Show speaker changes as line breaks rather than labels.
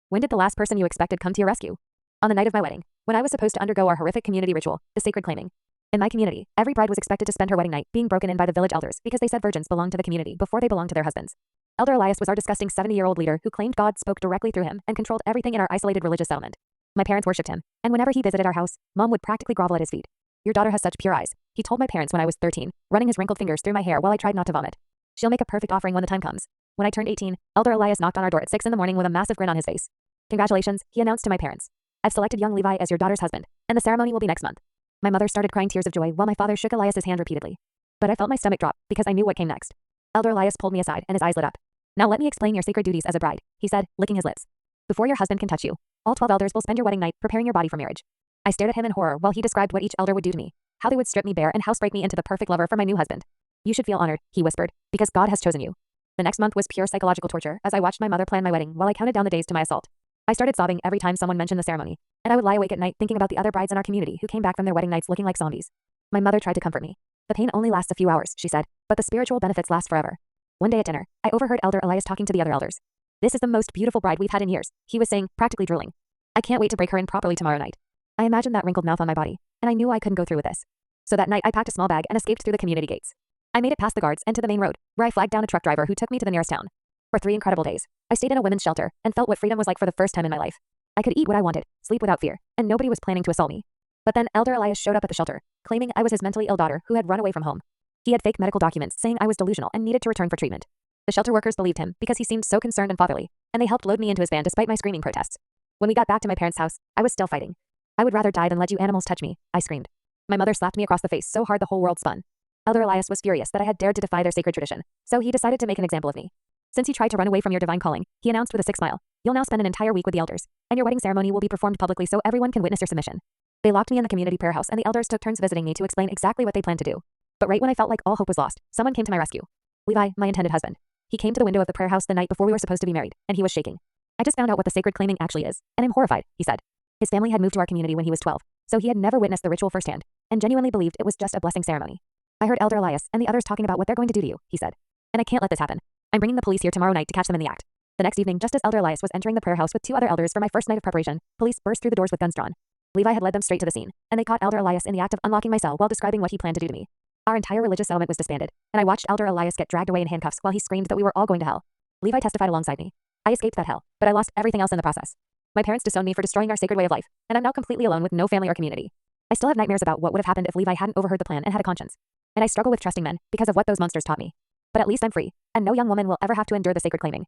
When did the last person you expected come to your rescue? On the night of my wedding, when I was supposed to undergo our horrific community ritual, the sacred claiming. In my community, every bride was expected to spend her wedding night being broken in by the village elders because they said virgins belonged to the community before they belonged to their husbands. Elder Elias was our disgusting 70-year-old leader who claimed God spoke directly through him and controlled everything in our isolated religious settlement. My parents worshipped him, and whenever he visited our house, Mom would practically grovel at his feet. Your daughter has such pure eyes, he told my parents when I was 13, running his wrinkled fingers through my hair while I tried not to vomit. She'll make a perfect offering when the time comes. When I turned 18, Elder Elias knocked on our door at 6 in the morning with a massive grin on his face. Congratulations, he announced to my parents. I've selected young Levi as your daughter's husband, and the ceremony will be next month. My mother started crying tears of joy while my father shook Elias's hand repeatedly. But I felt my stomach drop because I knew what came next. Elder Elias pulled me aside and his eyes lit up. Now let me explain your sacred duties as a bride, he said, licking his lips. Before your husband can touch you, all 12 elders will spend your wedding night preparing your body for marriage. I stared at him in horror while he described what each elder would do to me, how they would strip me bare and housebreak me into the perfect lover for my new husband. You should feel honored, he whispered, because God has chosen you. The next month was pure psychological torture as I watched my mother plan my wedding while I counted down the days to my assault. I started sobbing every time someone mentioned the ceremony, and I would lie awake at night thinking about the other brides in our community who came back from their wedding nights looking like zombies. My mother tried to comfort me. The pain only lasts a few hours, she said, but the spiritual benefits last forever. One day at dinner, I overheard Elder Elias talking to the other elders. This is the most beautiful bride we've had in years, he was saying, practically drooling. I can't wait to break her in properly tomorrow night. I imagined that wrinkled mouth on my body, and I knew I couldn't go through with this. So that night I packed a small bag and escaped through the community gates. I made it past the guards and to the main road, where I flagged down a truck driver who took me to the nearest town. For 3 incredible days, I stayed in a women's shelter and felt what freedom was like for the first time in my life. I could eat what I wanted, sleep without fear, and nobody was planning to assault me. But then Elder Elias showed up at the shelter, claiming I was his mentally ill daughter who had run away from home. He had fake medical documents saying I was delusional and needed to return for treatment. The shelter workers believed him because he seemed so concerned and fatherly, and they helped load me into his van despite my screaming protests. When we got back to my parents' house, I was still fighting. I would rather die than let you animals touch me, I screamed. My mother slapped me across the face so hard the whole world spun. Elder Elias was furious that I had dared to defy their sacred tradition, so he decided to make an example of me. Since you tried to run away from your divine calling, he announced with a sick smile, you'll now spend an entire week with the elders, and your wedding ceremony will be performed publicly so everyone can witness your submission. They locked me in the community prayer house and the elders took turns visiting me to explain exactly what they planned to do. But right when I felt like all hope was lost, someone came to my rescue. Levi, my intended husband. He came to the window of the prayer house the night before we were supposed to be married, and he was shaking. I just found out what the sacred claiming actually is, and I'm horrified, he said. His family had moved to our community when he was 12, so he had never witnessed the ritual firsthand, and genuinely believed it was just a blessing ceremony. I heard Elder Elias and the others talking about what they're going to do to you, he said. And I can't let this happen. I'm bringing the police here tomorrow night to catch them in the act. The next evening, just as Elder Elias was entering the prayer house with 2 other elders for my first night of preparation, police burst through the doors with guns drawn. Levi had led them straight to the scene, and they caught Elder Elias in the act of unlocking my cell while describing what he planned to do to me. Our entire religious settlement was disbanded, and I watched Elder Elias get dragged away in handcuffs while he screamed that we were all going to hell. Levi testified alongside me. I escaped that hell, but I lost everything else in the process. My parents disowned me for destroying our sacred way of life, and I'm now completely alone with no family or community. I still have nightmares about what would have happened if Levi hadn't overheard the plan and had a conscience. And I struggle with trusting men because of what those monsters taught me. But at least I'm free, and no young woman will ever have to endure the sacred claiming.